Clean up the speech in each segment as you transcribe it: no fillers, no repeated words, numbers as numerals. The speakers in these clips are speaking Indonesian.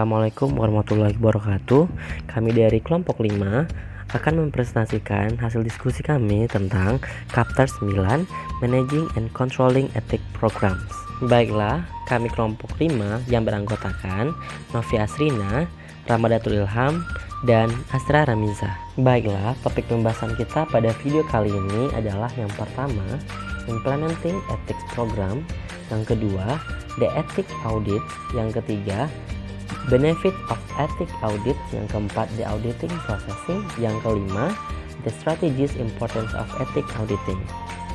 Assalamualaikum warahmatullahi wabarakatuh. Kami dari kelompok 5 akan mempresentasikan hasil diskusi kami tentang Chapter 9 Managing and Controlling Ethic Programs. Baiklah, kami kelompok 5 yang beranggotakan Novi Asrina, Ramadatul Ilham, dan Astra Ramiza. Baiklah, topik pembahasan kita pada video kali ini adalah yang pertama, Implementing Ethics Program, yang kedua, The Ethic Audit, yang ketiga, Benefit of Ethic Audit, yang keempat, The Auditing Processing, yang kelima, The Strategies Importance of Ethic Auditing.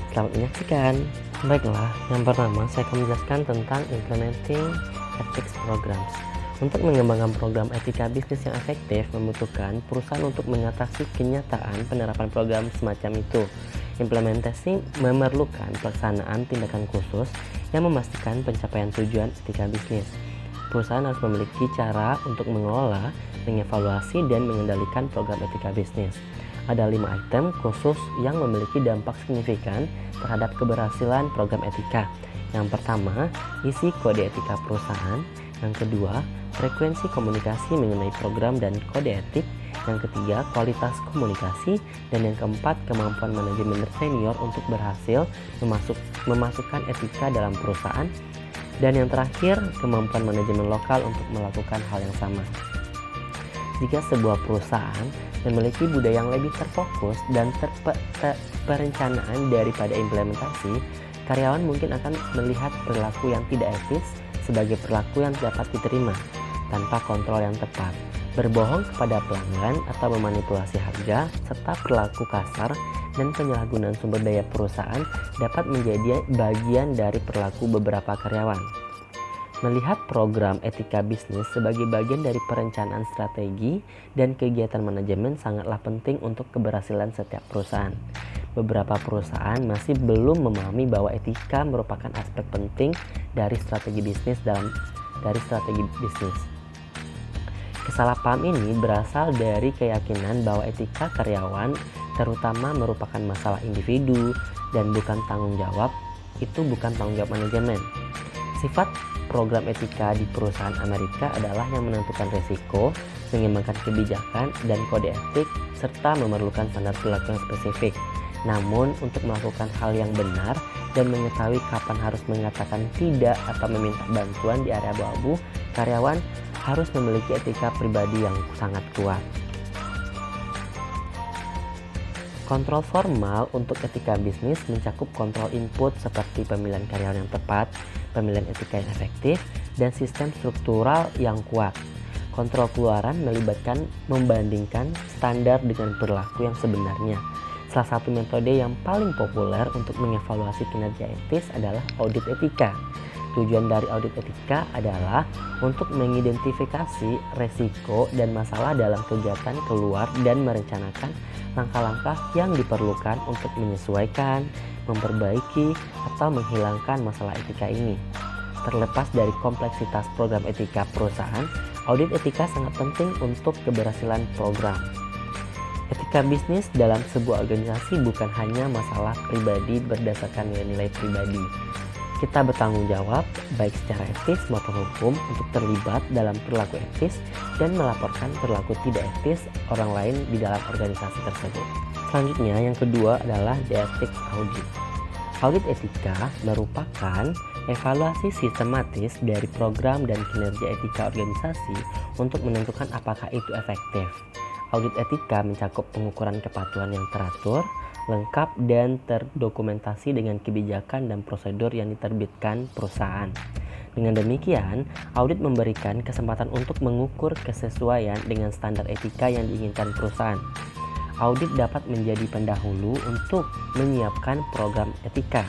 Selamat menyaksikan. Baiklah, yang pertama saya akan menjelaskan tentang Implementing Ethics Programs. Untuk mengembangkan program etika bisnis yang efektif membutuhkan perusahaan untuk mengatasi kenyataan penerapan program semacam itu. Implementasi memerlukan pelaksanaan tindakan khusus yang memastikan pencapaian tujuan etika bisnis. Perusahaan harus memiliki cara untuk mengelola, mengevaluasi, dan mengendalikan program etika bisnis. Ada 5 item khusus yang memiliki dampak signifikan terhadap keberhasilan program etika. Yang pertama, isi kode etika perusahaan. Yang kedua, frekuensi komunikasi mengenai program dan kode etik. Yang ketiga, kualitas komunikasi. Dan yang keempat, kemampuan manajemen senior untuk berhasil memasukkan etika dalam perusahaan. Dan yang terakhir, kemampuan manajemen lokal untuk melakukan hal yang sama. Jika sebuah perusahaan memiliki budaya yang lebih terfokus dan perencanaan daripada implementasi, karyawan mungkin akan melihat perilaku yang tidak etis sebagai perilaku yang dapat diterima tanpa kontrol yang tepat. Berbohong kepada pelanggan atau memanipulasi harga serta perilaku kasar dan penyalahgunaan sumber daya perusahaan dapat menjadi bagian dari perilaku beberapa karyawan. Melihat program etika bisnis sebagai bagian dari perencanaan strategi dan kegiatan manajemen sangatlah penting untuk keberhasilan setiap perusahaan. Beberapa perusahaan masih belum memahami bahwa etika merupakan aspek penting dari strategi bisnis. Kesalahpaham ini berasal dari keyakinan bahwa etika karyawan terutama merupakan masalah individu dan bukan tanggung jawab manajemen. Sifat program etika di perusahaan Amerika adalah yang menentukan risiko, mengembangkan kebijakan dan kode etik, serta memerlukan standar perilaku yang spesifik. Namun, untuk melakukan hal yang benar dan mengetahui kapan harus mengatakan tidak atau meminta bantuan di area abu-abu, karyawan harus memiliki etika pribadi yang sangat kuat. Kontrol formal untuk etika bisnis mencakup kontrol input seperti pemilihan karyawan yang tepat, pemilihan etika yang efektif, dan sistem struktural yang kuat. Kontrol keluaran melibatkan membandingkan standar dengan perilaku yang sebenarnya. Salah satu metode yang paling populer untuk mengevaluasi kinerja etis adalah audit etika. Tujuan dari audit etika adalah untuk mengidentifikasi resiko dan masalah dalam kegiatan keluar dan merencanakan langkah-langkah yang diperlukan untuk menyesuaikan, memperbaiki, atau menghilangkan masalah etika ini. Terlepas dari kompleksitas program etika perusahaan, audit etika sangat penting untuk keberhasilan program. Etika bisnis dalam sebuah organisasi bukan hanya masalah pribadi berdasarkan nilai-nilai pribadi. Kita bertanggung jawab, baik secara etis maupun hukum, untuk terlibat dalam perilaku etis dan melaporkan perilaku tidak etis orang lain di dalam organisasi tersebut. Selanjutnya, yang kedua adalah The Ethics Audit. Audit etika merupakan evaluasi sistematis dari program dan kinerja etika organisasi untuk menentukan apakah itu efektif. Audit etika mencakup pengukuran kepatuhan yang teratur, lengkap, dan terdokumentasi dengan kebijakan dan prosedur yang diterbitkan perusahaan. Dengan demikian, audit memberikan kesempatan untuk mengukur kesesuaian dengan standar etika yang diinginkan perusahaan. Audit dapat menjadi pendahulu untuk menyiapkan program etika,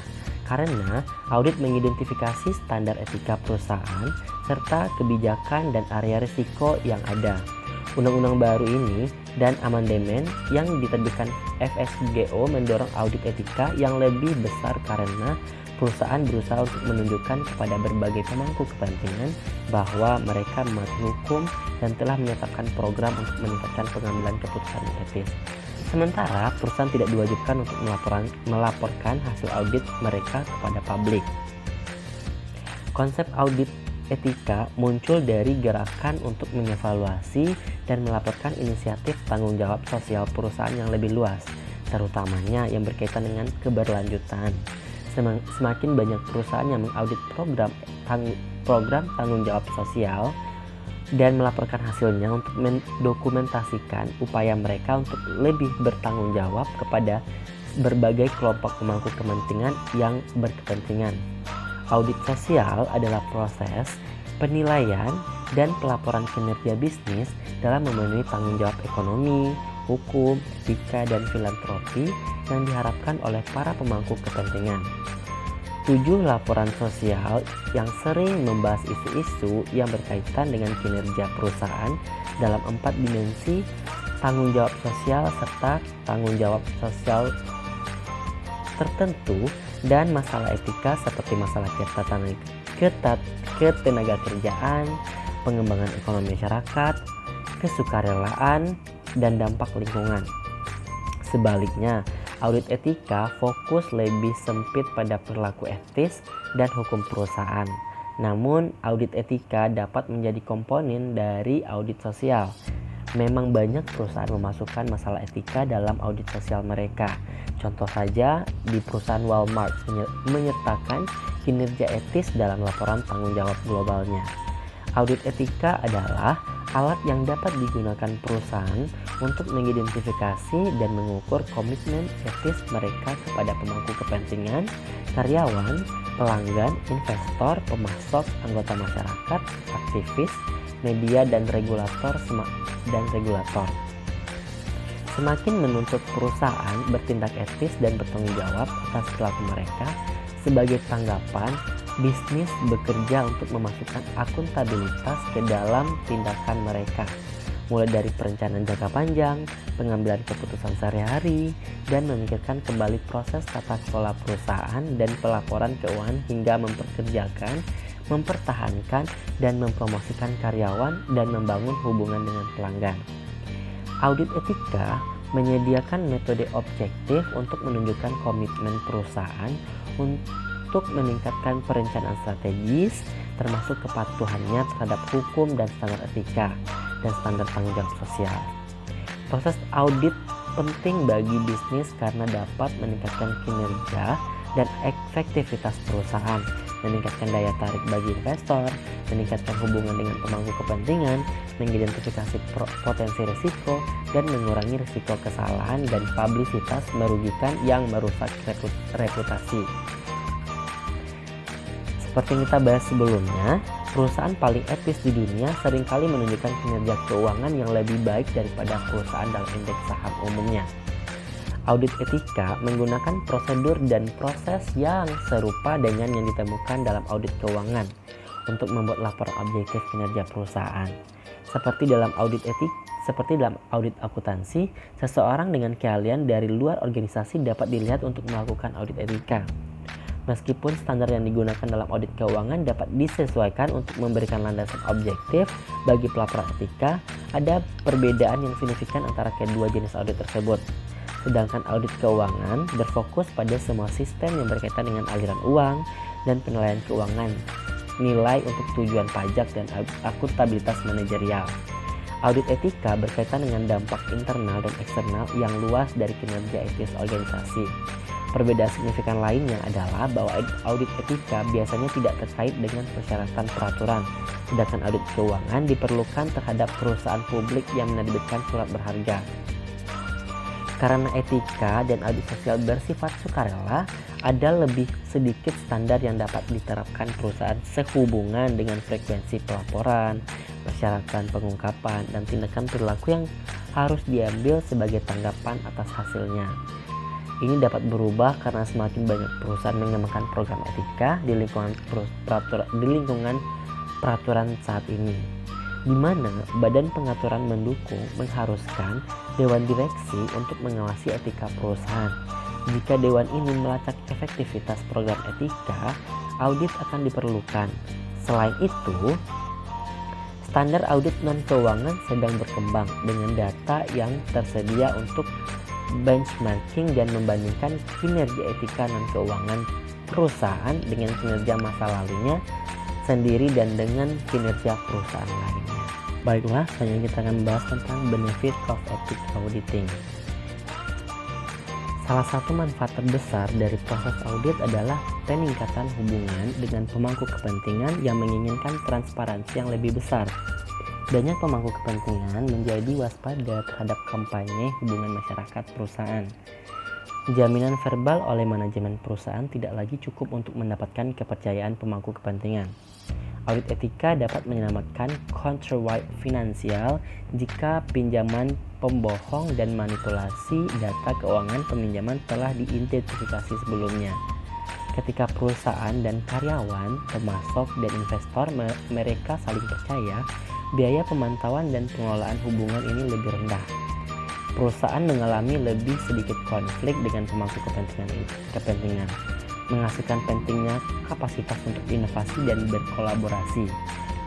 karena audit mengidentifikasi standar etika perusahaan serta kebijakan dan area risiko yang ada. Undang-undang baru ini dan amandemen yang diterbitkan FSGO mendorong audit etika yang lebih besar karena perusahaan berusaha untuk menunjukkan kepada berbagai pemangku kepentingan bahwa mereka mematuhi hukum dan telah menetapkan program untuk meningkatkan pengambilan keputusan etis. Sementara perusahaan tidak diwajibkan untuk melaporkan hasil audit mereka kepada publik. Konsep audit etika muncul dari gerakan untuk mengevaluasi dan melaporkan inisiatif tanggung jawab sosial perusahaan yang lebih luas, terutamanya yang berkaitan dengan keberlanjutan. Semakin banyak perusahaan yang mengaudit program tanggung jawab sosial dan melaporkan hasilnya untuk mendokumentasikan upaya mereka untuk lebih bertanggung jawab kepada berbagai kelompok pemangku kepentingan yang berkepentingan. Audit sosial adalah proses penilaian dan pelaporan kinerja bisnis dalam memenuhi tanggung jawab ekonomi, hukum, etika, dan filantropi yang diharapkan oleh para pemangku kepentingan. 7 laporan sosial yang sering membahas isu-isu yang berkaitan dengan kinerja perusahaan dalam 4 dimensi tanggung jawab sosial serta tanggung jawab sosial tertentu dan masalah etika seperti masalah ketenagakerjaan, pengembangan ekonomi masyarakat, kesukarelaan, dan dampak lingkungan. Sebaliknya, audit etika fokus lebih sempit pada perilaku etis dan hukum perusahaan. Namun, audit etika dapat menjadi komponen dari audit sosial. Memang banyak perusahaan memasukkan masalah etika dalam audit sosial mereka. Contoh saja, di perusahaan Walmart menyertakan kinerja etis dalam laporan tanggung jawab globalnya. Audit etika adalah alat yang dapat digunakan perusahaan untuk mengidentifikasi dan mengukur komitmen etis mereka kepada pemangku kepentingan, karyawan, pelanggan, investor, pemasok, anggota masyarakat, aktivis, media, dan regulator. Semakin menuntut perusahaan bertindak etis dan bertanggung jawab atas perilaku mereka, sebagai tanggapan, bisnis bekerja untuk memasukkan akuntabilitas ke dalam tindakan mereka, mulai dari perencanaan jangka panjang, pengambilan keputusan sehari-hari, dan memikirkan kembali proses tata kelola perusahaan dan pelaporan keuangan hingga memperkerjakan, mempertahankan, dan mempromosikan karyawan dan membangun hubungan dengan pelanggan. Audit etika menyediakan metode objektif untuk menunjukkan komitmen perusahaan untuk meningkatkan perencanaan strategis, termasuk kepatuhannya terhadap hukum dan standar etika dan standar tanggung jawab sosial. Proses audit penting bagi bisnis karena dapat meningkatkan kinerja dan efektivitas perusahaan, meningkatkan daya tarik bagi investor, meningkatkan hubungan dengan pemangku kepentingan, mengidentifikasi potensi risiko, dan mengurangi risiko kesalahan dan publisitas merugikan yang merusak reputasi. Seperti yang kita bahas sebelumnya, perusahaan paling etis di dunia seringkali menunjukkan kinerja keuangan yang lebih baik daripada perusahaan dalam indeks saham umumnya. Audit etika menggunakan prosedur dan proses yang serupa dengan yang ditemukan dalam audit keuangan untuk membuat laporan objektif kinerja perusahaan. Seperti dalam audit akuntansi, seseorang dengan keahlian dari luar organisasi dapat dilihat untuk melakukan audit etika. Meskipun standar yang digunakan dalam audit keuangan dapat disesuaikan untuk memberikan landasan objektif bagi pelaporan etika, ada perbedaan yang signifikan antara kedua jenis audit tersebut. Sedangkan audit keuangan berfokus pada semua sistem yang berkaitan dengan aliran uang dan penilaian keuangan, nilai untuk tujuan pajak, dan akuntabilitas manajerial. Audit etika berkaitan dengan dampak internal dan eksternal yang luas dari kinerja etis organisasi. Perbedaan signifikan lainnya adalah bahwa audit etika biasanya tidak terkait dengan persyaratan peraturan, sedangkan audit keuangan diperlukan terhadap perusahaan publik yang menerbitkan surat berharga. Karena etika dan audit sosial bersifat sukarela, ada lebih sedikit standar yang dapat diterapkan perusahaan sehubungan dengan frekuensi pelaporan, persyaratan pengungkapan, dan tindakan perilaku yang harus diambil sebagai tanggapan atas hasilnya. Ini dapat berubah karena semakin banyak perusahaan mengembangkan program etika di lingkungan peraturan saat ini, di mana badan pengaturan mengharuskan dewan direksi untuk mengawasi etika perusahaan. Jika dewan ini melacak efektivitas program etika, audit akan diperlukan. Selain itu, standar audit non-keuangan sedang berkembang dengan data yang tersedia untuk benchmarking dan membandingkan kinerja etika non-keuangan perusahaan dengan kinerja masa lalunya sendiri dan dengan kinerja perusahaan lainnya. Baiklah, selanjutnya kita akan membahas tentang benefit of ethic auditing. Salah satu manfaat terbesar dari proses audit adalah peningkatan hubungan dengan pemangku kepentingan yang menginginkan transparansi yang lebih besar. Banyak pemangku kepentingan menjadi waspada terhadap kampanye hubungan masyarakat perusahaan. Jaminan verbal oleh manajemen perusahaan tidak lagi cukup untuk mendapatkan kepercayaan pemangku kepentingan. Audit etika dapat menyelamatkan counterfeit finansial jika pinjaman pembohong dan manipulasi data keuangan peminjaman telah diidentifikasi sebelumnya. Ketika perusahaan dan karyawan, pemasok dan investor mereka saling percaya, biaya pemantauan dan pengelolaan hubungan ini lebih rendah. Perusahaan mengalami lebih sedikit konflik dengan pemangku kepentingan, menghasilkan pentingnya kapasitas untuk inovasi dan berkolaborasi.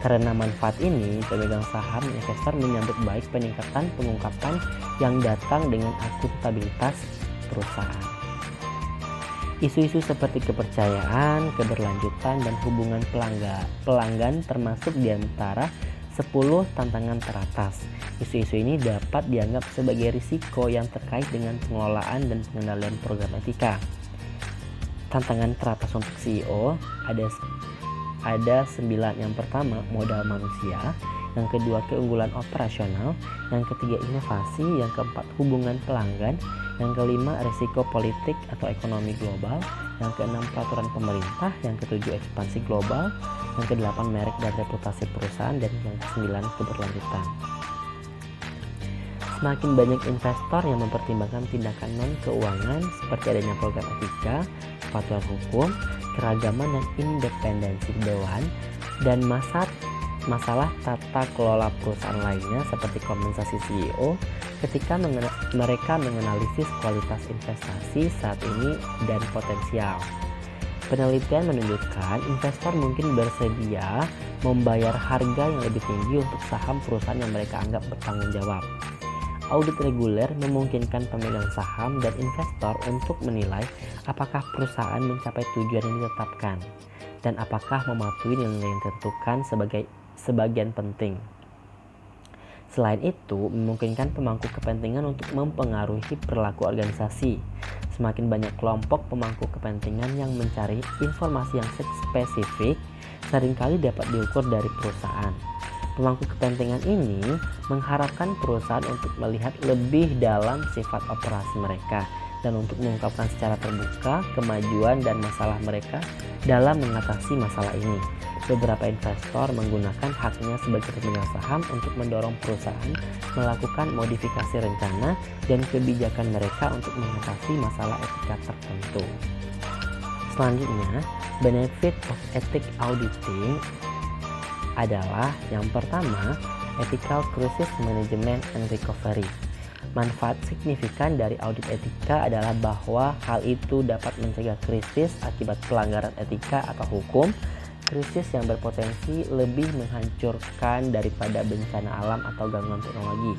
Karena manfaat ini, pemegang saham dan investor menyambut baik peningkatan pengungkapan yang datang dengan akuntabilitas perusahaan. Isu-isu seperti kepercayaan, keberlanjutan, dan hubungan pelanggan termasuk di antara 10 tantangan teratas. Isu-isu ini dapat dianggap sebagai risiko yang terkait dengan pengelolaan dan pengendalian program etika. Tantangan teratas untuk CEO ada 9. Yang pertama, modal manusia. Yang kedua, keunggulan operasional. Yang ketiga, inovasi. Yang keempat, hubungan pelanggan. Yang kelima, risiko politik atau ekonomi global. Yang keenam, peraturan pemerintah. Yang ketujuh, ekspansi global. Yang kedelapan, merek dan reputasi perusahaan. Dan yang kesembilan, keberlanjutan. Semakin banyak investor yang mempertimbangkan tindakan non-keuangan seperti adanya program etika, kepatuhan hukum, keragaman dan independensi dewan, dan masalah tata kelola perusahaan lainnya seperti kompensasi CEO ketika mereka menganalisis kualitas investasi saat ini dan potensial. Penelitian menunjukkan investor mungkin bersedia membayar harga yang lebih tinggi untuk saham perusahaan yang mereka anggap bertanggung jawab. Audit reguler memungkinkan pemegang saham dan investor untuk menilai apakah perusahaan mencapai tujuan yang ditetapkan dan apakah mematuhi nilai yang ditentukan sebagian penting. Selain itu, memungkinkan pemangku kepentingan untuk mempengaruhi perilaku organisasi. Semakin banyak kelompok pemangku kepentingan yang mencari informasi yang spesifik, seringkali dapat diukur dari perusahaan. Pemangku kepentingan ini mengharapkan perusahaan untuk melihat lebih dalam sifat operasi mereka dan untuk mengungkapkan secara terbuka kemajuan dan masalah mereka dalam mengatasi masalah ini. Beberapa investor menggunakan haknya sebagai pemegang saham untuk mendorong perusahaan melakukan modifikasi rencana dan kebijakan mereka untuk mengatasi masalah etika tertentu. Selanjutnya, benefit of ethic auditing adalah yang pertama, ethical crisis management and recovery. Manfaat signifikan dari audit etika adalah bahwa hal itu dapat mencegah krisis akibat pelanggaran etika atau hukum, krisis yang berpotensi lebih menghancurkan daripada bencana alam atau gangguan teknologi.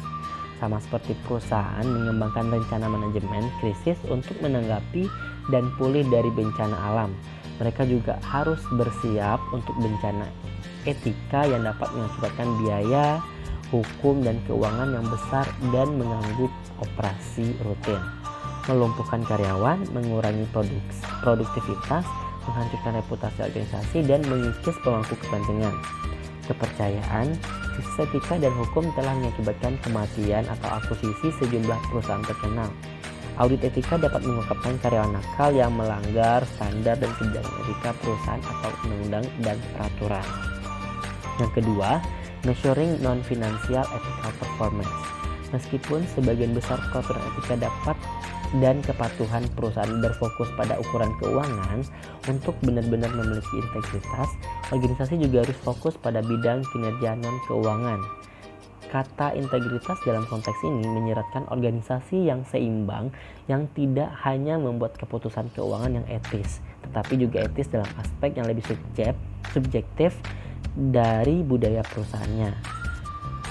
Sama seperti perusahaan mengembangkan rencana manajemen krisis untuk menanggapi dan pulih dari bencana alam, mereka juga harus bersiap untuk bencana etika yang dapat mengakibatkan biaya, hukum, dan keuangan yang besar dan mengganggu operasi rutin, melumpuhkan karyawan, mengurangi produktivitas, menghancurkan reputasi organisasi, dan mengikis pemangku kepentingan. Kepercayaan, krisis etika dan hukum telah mengakibatkan kematian atau akuisisi sejumlah perusahaan terkenal. Audit etika dapat mengungkapkan karyawan nakal yang melanggar standar dan kebijakan etika perusahaan atau undang-undang dan peraturan. Yang kedua, measuring non-financial ethical performance. Meskipun sebagian besar peraturan etika dapat dan kepatuhan perusahaan berfokus pada ukuran keuangan untuk benar-benar memiliki integritas, organisasi juga harus fokus pada bidang kinerja non-keuangan. Kata integritas dalam konteks ini menyiratkan organisasi yang seimbang yang tidak hanya membuat keputusan keuangan yang etis, tetapi juga etis dalam aspek yang lebih subjektif dari budaya perusahaannya.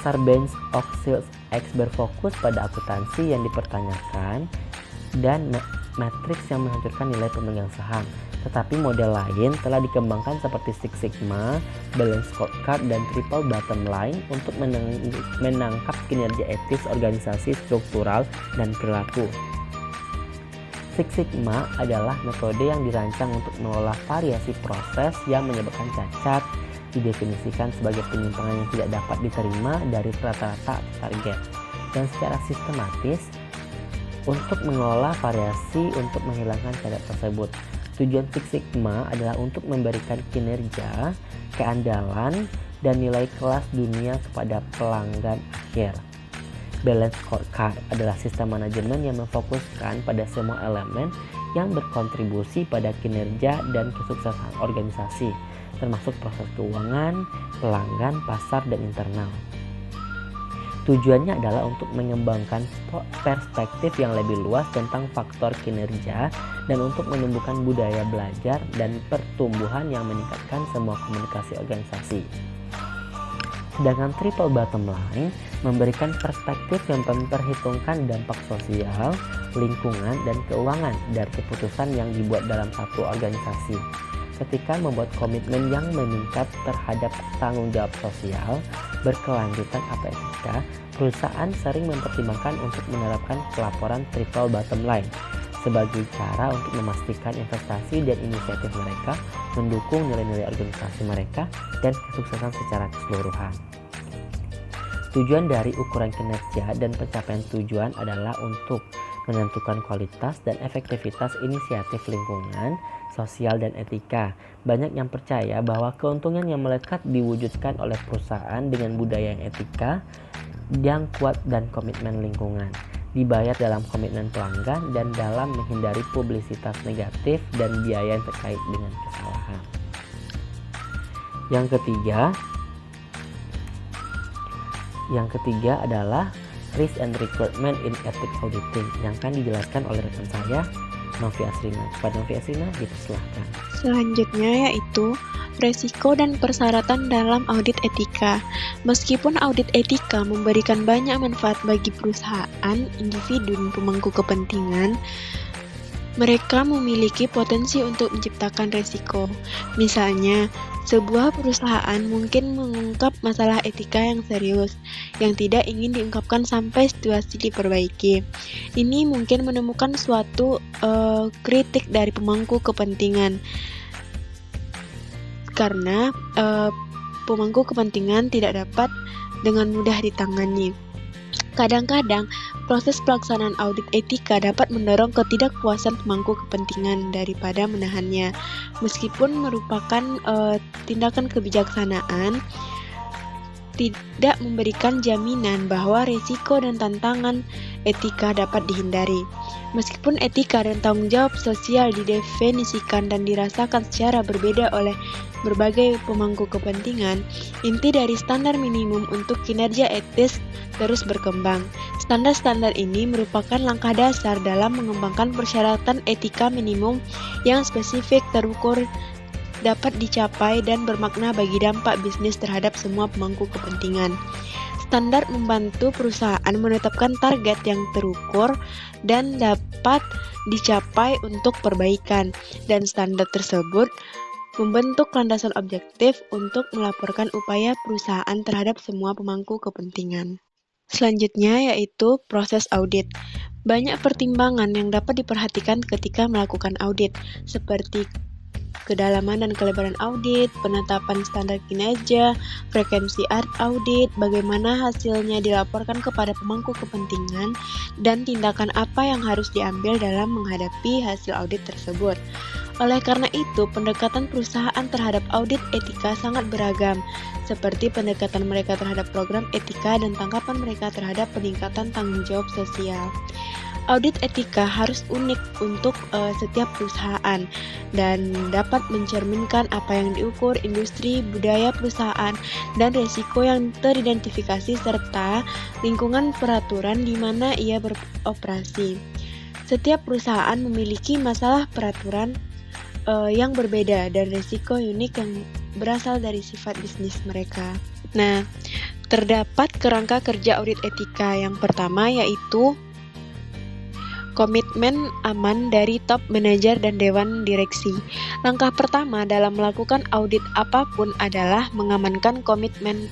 Sarbanes-Oxley berfokus pada akuntansi yang dipertanyakan dan matriks yang menghancurkan nilai pemegang saham. Tetapi model lain telah dikembangkan seperti Six Sigma, Balanced Scorecard, dan Triple Bottom Line untuk menangkap kinerja etis organisasi struktural dan perilaku. Six Sigma adalah metode yang dirancang untuk mengolah variasi proses yang menyebabkan cacat, didefinisikan sebagai penyimpangan yang tidak dapat diterima dari rata-rata target, dan secara sistematis untuk mengolah variasi untuk menghilangkan cacat tersebut. Tujuan Six Sigma adalah untuk memberikan kinerja, keandalan, dan nilai kelas dunia kepada pelanggan akhir. Balanced Scorecard adalah sistem manajemen yang memfokuskan pada semua elemen yang berkontribusi pada kinerja dan kesuksesan organisasi, termasuk proses keuangan, pelanggan, pasar, dan internal. Tujuannya adalah untuk mengembangkan perspektif yang lebih luas tentang faktor kinerja dan untuk menumbuhkan budaya belajar dan pertumbuhan yang meningkatkan semua komunikasi organisasi. Sedangkan Triple Bottom Line memberikan perspektif yang memperhitungkan dampak sosial, lingkungan, dan keuangan dari keputusan yang dibuat dalam satu organisasi. Ketika membuat komitmen yang meningkat terhadap tanggung jawab sosial, berkelanjutan atau etika, perusahaan sering mempertimbangkan untuk menerapkan pelaporan Triple Bottom Line sebagai cara untuk memastikan investasi dan inisiatif mereka mendukung nilai-nilai organisasi mereka dan kesuksesan secara keseluruhan. Tujuan dari ukuran kinerja dan pencapaian tujuan adalah untuk menentukan kualitas dan efektivitas inisiatif lingkungan, sosial, dan etika. Banyak yang percaya bahwa keuntungan yang melekat diwujudkan oleh perusahaan dengan budaya yang etika, yang kuat, dan komitmen lingkungan. Dibayar dalam komitmen pelanggan dan dalam menghindari publisitas negatif dan biaya yang terkait dengan kesalahan. Yang ketiga adalah Risk and Requirement in Ethic Auditing yang akan dijelaskan oleh rekan saya, Novi Asrina. Kepada Novi Asrina, dipersilahkan. Selanjutnya yaitu resiko dan persyaratan dalam audit etika. Meskipun audit etika memberikan banyak manfaat bagi perusahaan, individu, dan pemangku kepentingan, mereka memiliki potensi untuk menciptakan resiko. Misalnya, sebuah perusahaan mungkin mengungkap masalah etika yang serius, yang tidak ingin diungkapkan sampai situasi diperbaiki. Ini mungkin menemukan suatu kritik dari pemangku kepentingan, karena pemangku kepentingan tidak dapat dengan mudah ditangani. Kadang-kadang, proses pelaksanaan audit etika dapat mendorong ketidakpuasan pemangku kepentingan daripada menahannya. Meskipun merupakan tindakan kebijaksanaan, tidak memberikan jaminan bahwa risiko dan tantangan etika dapat dihindari. Meskipun etika dan tanggung jawab sosial didefinisikan dan dirasakan secara berbeda oleh berbagai pemangku kepentingan, inti dari standar minimum untuk kinerja etis terus berkembang. Standar-standar ini merupakan langkah dasar dalam mengembangkan persyaratan etika minimum yang spesifik, terukur, dapat dicapai, dan bermakna bagi dampak bisnis terhadap semua pemangku kepentingan. Standar membantu perusahaan menetapkan target yang terukur dan dapat dicapai untuk perbaikan, dan standar tersebut membentuk landasan objektif untuk melaporkan upaya perusahaan terhadap semua pemangku kepentingan. Selanjutnya yaitu proses audit. Banyak pertimbangan yang dapat diperhatikan ketika melakukan audit, seperti kedalaman dan kelebaran audit, penetapan standar kinerja, frekuensi audit, bagaimana hasilnya dilaporkan kepada pemangku kepentingan, dan tindakan apa yang harus diambil dalam menghadapi hasil audit tersebut. Oleh karena itu, pendekatan perusahaan terhadap audit etika sangat beragam, seperti pendekatan mereka terhadap program etika dan tanggapan mereka terhadap peningkatan tanggung jawab sosial. Audit etika harus unik untuk setiap perusahaan dan dapat mencerminkan apa yang diukur, industri, budaya perusahaan, dan risiko yang teridentifikasi serta lingkungan peraturan di mana ia beroperasi. Setiap perusahaan memiliki masalah peraturan yang berbeda dan risiko unik yang berasal dari sifat bisnis mereka. Nah, terdapat kerangka kerja audit etika. Yang pertama yaitu komitmen aman dari top manajer dan dewan direksi. Langkah pertama dalam melakukan audit apapun adalah mengamankan komitmen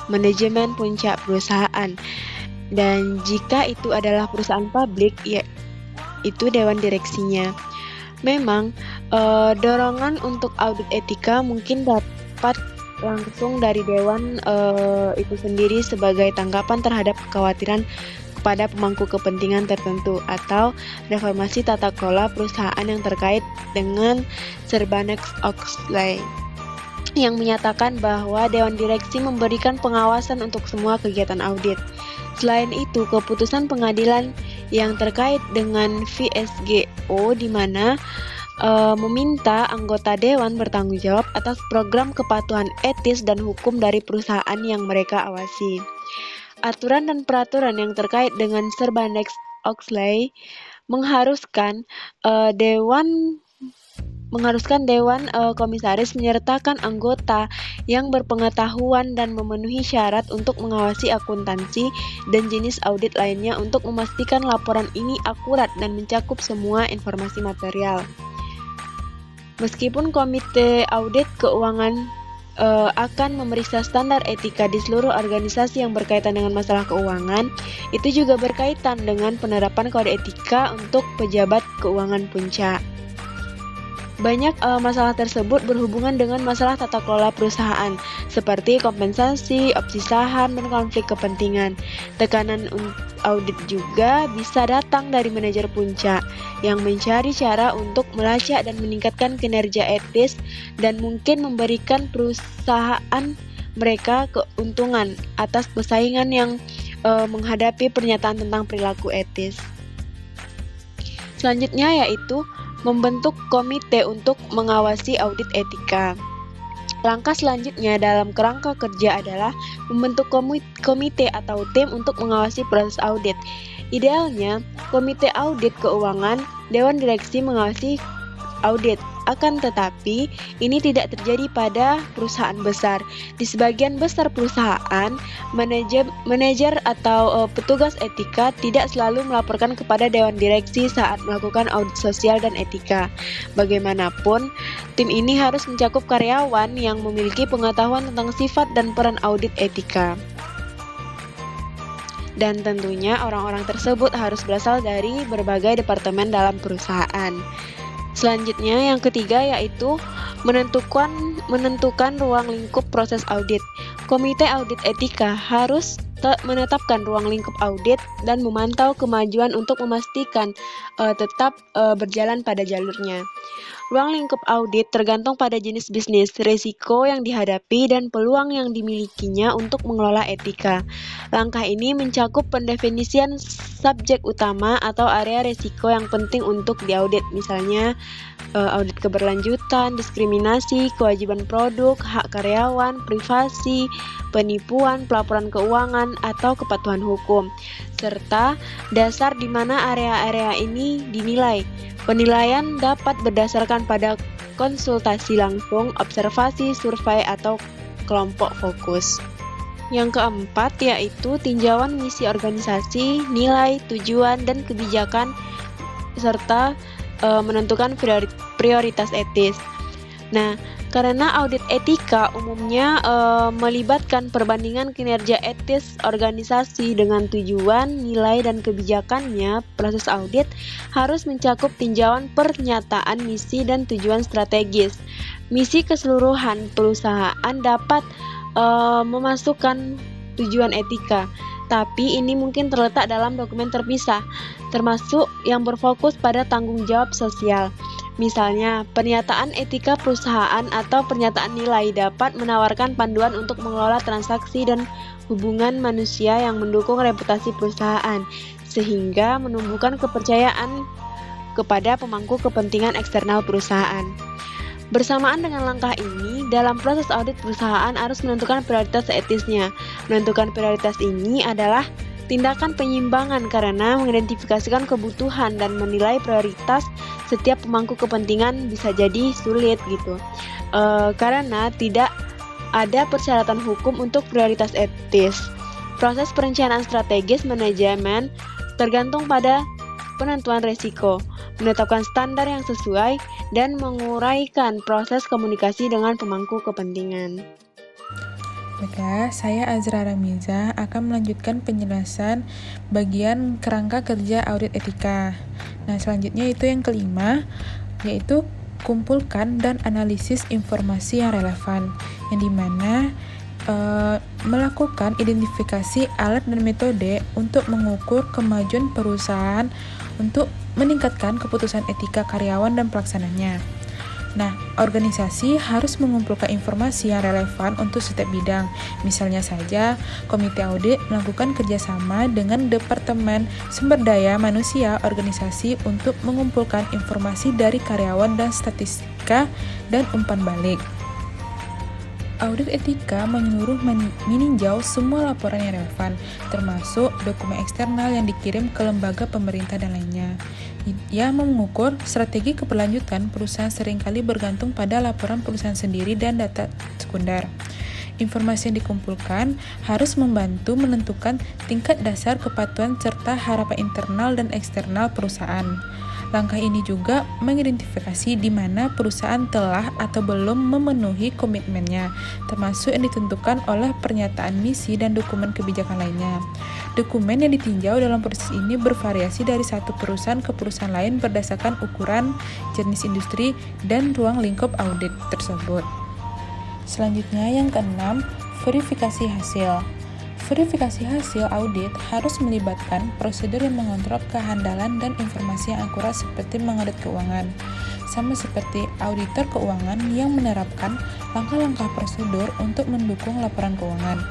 manajemen puncak perusahaan. Dan jika itu adalah perusahaan publik, ya itu dewan direksinya. Memang dorongan untuk audit etika mungkin dapat langsung dari dewan itu sendiri sebagai tanggapan terhadap kekhawatiran kepada pemangku kepentingan tertentu atau reformasi tata kelola perusahaan yang terkait dengan Sarbanes-Oxley yang menyatakan bahwa dewan direksi memberikan pengawasan untuk semua kegiatan audit. Selain itu, keputusan pengadilan yang terkait dengan VSGO di mana meminta anggota dewan bertanggung jawab atas program kepatuhan etis dan hukum dari perusahaan yang mereka awasi. Aturan dan peraturan yang terkait dengan Sarbanes-Oxley mengharuskan dewan komisaris menyertakan anggota yang berpengetahuan dan memenuhi syarat untuk mengawasi akuntansi dan jenis audit lainnya untuk memastikan laporan ini akurat dan mencakup semua informasi material. Meskipun Komite Audit Keuangan akan memeriksa standar etika di seluruh organisasi yang berkaitan dengan masalah keuangan, itu juga berkaitan dengan penerapan kode etika untuk pejabat keuangan puncak. Banyak masalah tersebut berhubungan dengan masalah tata kelola perusahaan, seperti kompensasi, opsi saham, dan konflik kepentingan. Tekanan audit juga bisa datang dari manajer puncak yang mencari cara untuk melacak dan meningkatkan kinerja etis dan mungkin memberikan perusahaan mereka keuntungan atas persaingan yang menghadapi pernyataan tentang perilaku etis. Selanjutnya yaitu membentuk komite untuk mengawasi audit etika. Langkah selanjutnya dalam kerangka kerja adalah membentuk komite atau tim untuk mengawasi proses audit. Idealnya, komite audit keuangan, dewan direksi mengawasi audit. Akan tetapi, ini tidak terjadi pada perusahaan besar. Di sebagian besar perusahaan, manajer atau petugas etika tidak selalu melaporkan kepada dewan direksi saat melakukan audit sosial dan etika. Bagaimanapun, tim ini harus mencakup karyawan yang memiliki pengetahuan tentang sifat dan peran audit etika. Dan tentunya orang-orang tersebut harus berasal dari berbagai departemen dalam perusahaan. Selanjutnya yang ketiga yaitu menentukan ruang lingkup proses audit. Komite audit etika harus menetapkan ruang lingkup audit dan memantau kemajuan untuk memastikan tetap berjalan pada jalurnya. Ruang lingkup audit tergantung pada jenis bisnis, risiko yang dihadapi, dan peluang yang dimilikinya untuk mengelola etika. Langkah ini mencakup pendefinisian subjek utama atau area risiko yang penting untuk diaudit, misalnya audit keberlanjutan, diskriminasi, kewajiban produk, hak karyawan, privasi, penipuan, pelaporan keuangan, atau kepatuhan hukum, serta dasar di mana area-area ini dinilai. Penilaian dapat berdasarkan pada konsultasi langsung, observasi, survei, atau kelompok fokus. Yang keempat yaitu tinjauan misi organisasi, nilai, tujuan, dan kebijakan, serta menentukan prioritas etis. Nah, karena audit etika umumnya melibatkan perbandingan kinerja etis organisasi dengan tujuan, nilai, dan kebijakannya, proses audit harus mencakup tinjauan pernyataan misi dan tujuan strategis. Misi keseluruhan perusahaan dapat memasukkan tujuan etika, tapi ini mungkin terletak dalam dokumen terpisah, termasuk yang berfokus pada tanggung jawab sosial. Misalnya, pernyataan etika perusahaan atau pernyataan nilai dapat menawarkan panduan untuk mengelola transaksi dan hubungan manusia yang mendukung reputasi perusahaan, sehingga menumbuhkan kepercayaan kepada pemangku kepentingan eksternal perusahaan. Bersamaan dengan langkah ini, dalam proses audit perusahaan harus menentukan prioritas etisnya. Menentukan prioritas ini adalah tindakan penyimbangan karena mengidentifikasikan kebutuhan dan menilai prioritas setiap pemangku kepentingan bisa jadi sulit gitu. Karena tidak ada persyaratan hukum untuk prioritas etis. Proses perencanaan strategis manajemen tergantung pada penentuan resiko, menetapkan standar yang sesuai, dan menguraikan proses komunikasi dengan pemangku kepentingan. Baiklah, saya Azra Ramiza akan melanjutkan penjelasan bagian kerangka kerja audit etika. Nah, selanjutnya itu yang kelima, yaitu kumpulkan dan analisis informasi yang relevan, yang dimana melakukan identifikasi alat dan metode untuk mengukur kemajuan perusahaan untuk meningkatkan keputusan etika karyawan dan pelaksananya. Nah, organisasi harus mengumpulkan informasi yang relevan untuk setiap bidang. Misalnya saja, komite audit melakukan kerjasama dengan Departemen Sumber Daya Manusia organisasi untuk mengumpulkan informasi dari karyawan dan statistika dan umpan balik. Audit etika menyeluruh meninjau semua laporan yang relevan, termasuk dokumen eksternal yang dikirim ke lembaga pemerintah dan lainnya. Ia mengukur strategi keberlanjutan perusahaan seringkali bergantung pada laporan perusahaan sendiri dan data sekunder. Informasi yang dikumpulkan harus membantu menentukan tingkat dasar kepatuhan serta harapan internal dan eksternal perusahaan. Langkah ini juga mengidentifikasi di mana perusahaan telah atau belum memenuhi komitmennya, termasuk yang ditentukan oleh pernyataan misi dan dokumen kebijakan lainnya. Dokumen yang ditinjau dalam proses ini bervariasi dari satu perusahaan ke perusahaan lain berdasarkan ukuran, jenis industri, dan ruang lingkup audit tersebut. Selanjutnya yang keenam, verifikasi hasil. Verifikasi hasil audit harus melibatkan prosedur yang mengontrol kehandalan dan informasi yang akurat seperti mengaudit keuangan. Sama seperti auditor keuangan yang menerapkan langkah-langkah prosedur untuk mendukung laporan keuangan.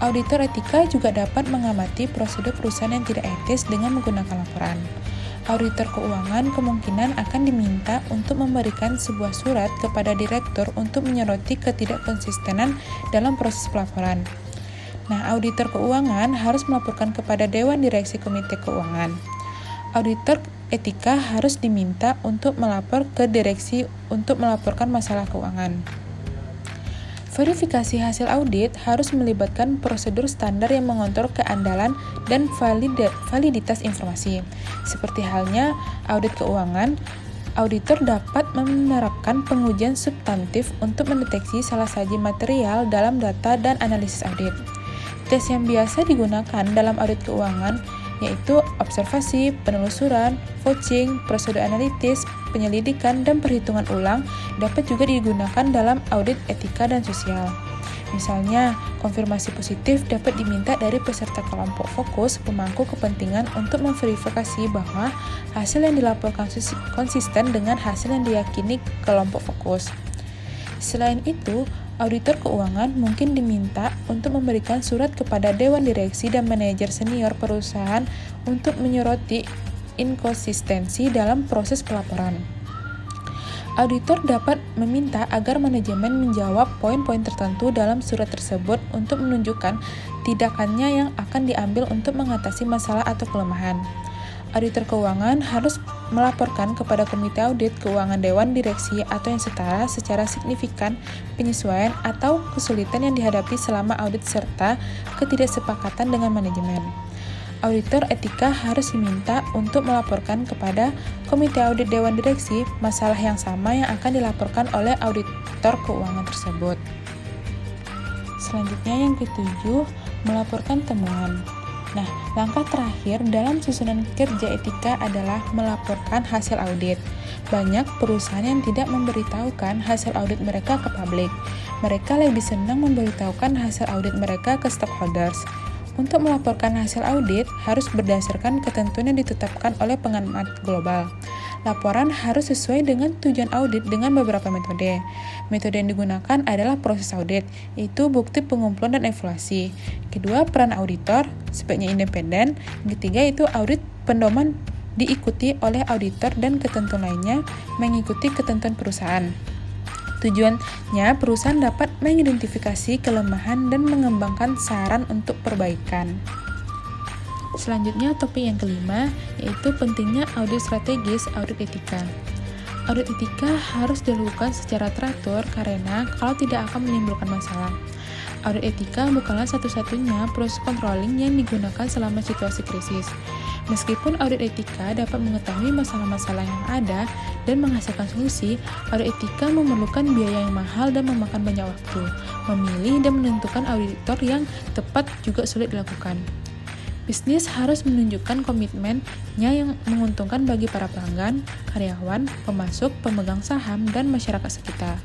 Auditor etika juga dapat mengamati prosedur perusahaan yang tidak etis dengan menggunakan laporan. Auditor keuangan kemungkinan akan diminta untuk memberikan sebuah surat kepada direktur untuk menyoroti ketidakkonsistenan dalam proses pelaporan. Nah, auditor keuangan harus melaporkan kepada Dewan Direksi Komite Keuangan. Auditor etika harus diminta untuk melapor ke direksi untuk melaporkan masalah keuangan. Verifikasi hasil audit harus melibatkan prosedur standar yang mengontrol keandalan dan validitas informasi. Seperti halnya audit keuangan, auditor dapat menerapkan pengujian substantif untuk mendeteksi salah saji material dalam data dan analisis audit. Tes yang biasa digunakan dalam audit keuangan yaitu observasi, penelusuran, vouching, prosedur analitis, penyelidikan, dan perhitungan ulang dapat juga digunakan dalam audit etika dan sosial. Misalnya, konfirmasi positif dapat diminta dari peserta kelompok fokus pemangku kepentingan untuk memverifikasi bahwa hasil yang dilaporkan konsisten dengan hasil yang diyakini kelompok fokus. Selain itu, auditor keuangan mungkin diminta untuk memberikan surat kepada Dewan Direksi dan manajer senior perusahaan untuk menyoroti inkonsistensi dalam proses pelaporan. Auditor dapat meminta agar manajemen menjawab poin-poin tertentu dalam surat tersebut untuk menunjukkan tindakannya yang akan diambil untuk mengatasi masalah atau kelemahan. Auditor keuangan harus melaporkan kepada Komite Audit Keuangan Dewan Direksi atau yang setara secara signifikan penyesuaian atau kesulitan yang dihadapi selama audit serta ketidaksepakatan dengan manajemen. Auditor etika harus diminta untuk melaporkan kepada Komite Audit Dewan Direksi masalah yang sama yang akan dilaporkan oleh auditor keuangan tersebut. Selanjutnya yang ketujuh, melaporkan temuan. Nah, langkah terakhir dalam susunan kerja etika adalah melaporkan hasil audit. Banyak perusahaan yang tidak memberitahukan hasil audit mereka ke publik. Mereka lebih senang memberitahukan hasil audit mereka ke stakeholders. Untuk melaporkan hasil audit harus berdasarkan ketentuan yang ditetapkan oleh pengamat global. Laporan harus sesuai dengan tujuan audit dengan beberapa metode. Metode yang digunakan adalah proses audit, yaitu bukti pengumpulan dan evaluasi. Kedua, peran auditor, sebaiknya independen. Ketiga, itu audit pedoman diikuti oleh auditor dan ketentuan lainnya mengikuti ketentuan perusahaan. Tujuannya, perusahaan dapat mengidentifikasi kelemahan dan mengembangkan saran untuk perbaikan. Selanjutnya, topik yang kelima, yaitu pentingnya audit strategis, audit etika. Audit etika harus dilakukan secara teratur karena kalau tidak akan menimbulkan masalah. Audit etika bukanlah satu-satunya proses controlling yang digunakan selama situasi krisis. Meskipun audit etika dapat mengetahui masalah-masalah yang ada dan menghasilkan solusi, audit etika memerlukan biaya yang mahal dan memakan banyak waktu. Memilih dan menentukan auditor yang tepat juga sulit dilakukan. Bisnis harus menunjukkan komitmennya yang menguntungkan bagi para pelanggan, karyawan, pemasok, pemegang saham, dan masyarakat sekitar.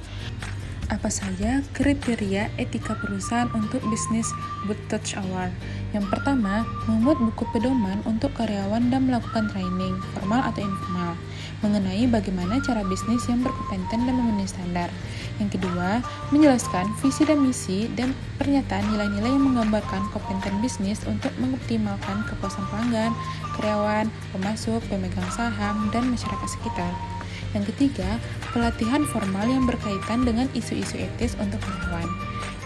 Apa saja kriteria etika perusahaan untuk bisnis Good Touch Award? Yang pertama, membuat buku pedoman untuk karyawan dan melakukan training, formal atau informal, mengenai bagaimana cara bisnis yang berkompeten dan memenuhi standar. Yang kedua, menjelaskan visi dan misi dan pernyataan nilai-nilai yang menggambarkan kompeten bisnis untuk mengoptimalkan kepuasan pelanggan, karyawan, pemasok, pemegang saham, dan masyarakat sekitar. Yang ketiga, pelatihan formal yang berkaitan dengan isu-isu etis untuk karyawan.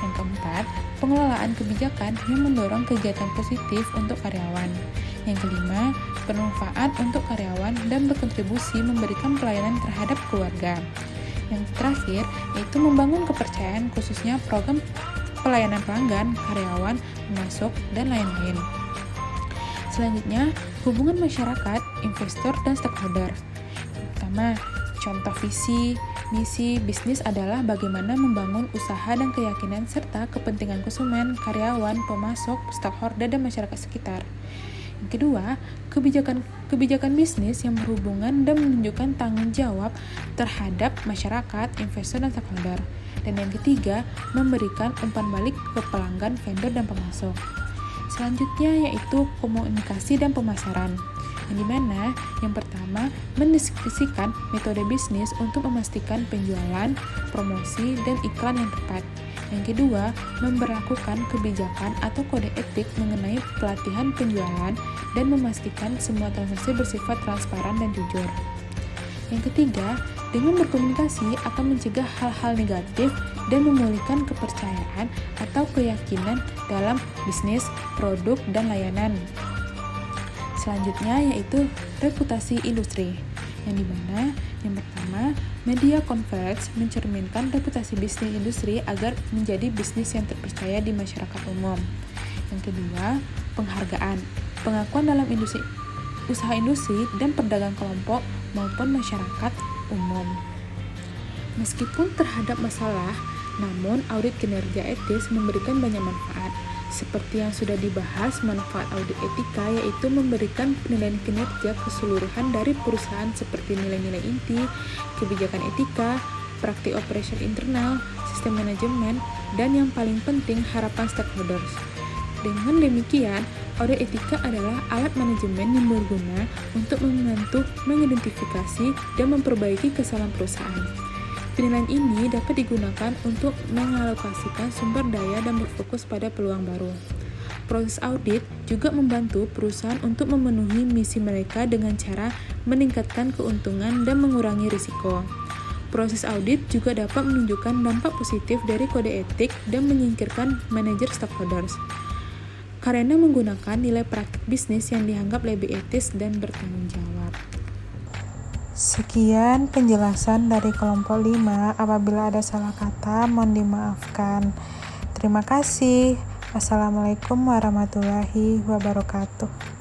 Yang keempat, pengelolaan kebijakan yang mendorong kegiatan positif untuk karyawan. Yang kelima, bermanfaat untuk karyawan dan berkontribusi memberikan pelayanan terhadap keluarga. Yang terakhir, yaitu membangun kepercayaan khususnya program pelayanan pelanggan, karyawan, pemasok, dan lain-lain. Selanjutnya, hubungan masyarakat, investor, dan stakeholder. Pertama, contoh visi, misi bisnis adalah bagaimana membangun usaha dan keyakinan serta kepentingan konsumen, karyawan, pemasok, stakeholder, dan masyarakat sekitar. Yang kedua, kebijakan bisnis yang berhubungan dan menunjukkan tanggung jawab terhadap masyarakat, investor, dan stakeholder. Dan yang ketiga, memberikan umpan balik ke pelanggan, vendor, dan pemasok. Selanjutnya yaitu komunikasi dan pemasaran. Yang dimana yang pertama mendiskusikan metode bisnis untuk memastikan penjualan, promosi, dan iklan yang tepat. Yang kedua, memberlakukan kebijakan atau kode etik mengenai pelatihan penjualan dan memastikan semua transaksi bersifat transparan dan jujur. Yang ketiga, dengan berkomunikasi akan mencegah hal-hal negatif dan memulihkan kepercayaan atau keyakinan dalam bisnis, produk, dan layanan. Selanjutnya yaitu reputasi industri, yang dimana yang pertama, media coverage mencerminkan reputasi bisnis industri agar menjadi bisnis yang terpercaya di masyarakat umum. Yang kedua, penghargaan, pengakuan dalam usaha industri dan perdagangan kelompok maupun masyarakat umum. Meskipun terhadap masalah, namun audit kinerja etis memberikan banyak manfaat. Seperti yang sudah dibahas, manfaat audit etika yaitu memberikan penilaian kinerja keseluruhan dari perusahaan seperti nilai-nilai inti, kebijakan etika, praktik operasi internal, sistem manajemen, dan yang paling penting harapan stakeholders. Dengan demikian, audit etika adalah alat manajemen yang berguna untuk membantu mengidentifikasi dan memperbaiki kesalahan perusahaan. Penilaian ini dapat digunakan untuk mengalokasikan sumber daya dan berfokus pada peluang baru. Proses audit juga membantu perusahaan untuk memenuhi misi mereka dengan cara meningkatkan keuntungan dan mengurangi risiko. Proses audit juga dapat menunjukkan dampak positif dari kode etik dan menyingkirkan manajer stakeholders, karena menggunakan nilai praktik bisnis yang dianggap lebih etis dan bertanggung jawab. Sekian penjelasan dari kelompok 5. Apabila ada salah kata, mohon dimaafkan. Terima kasih. Wassalamualaikum warahmatullahi wabarakatuh.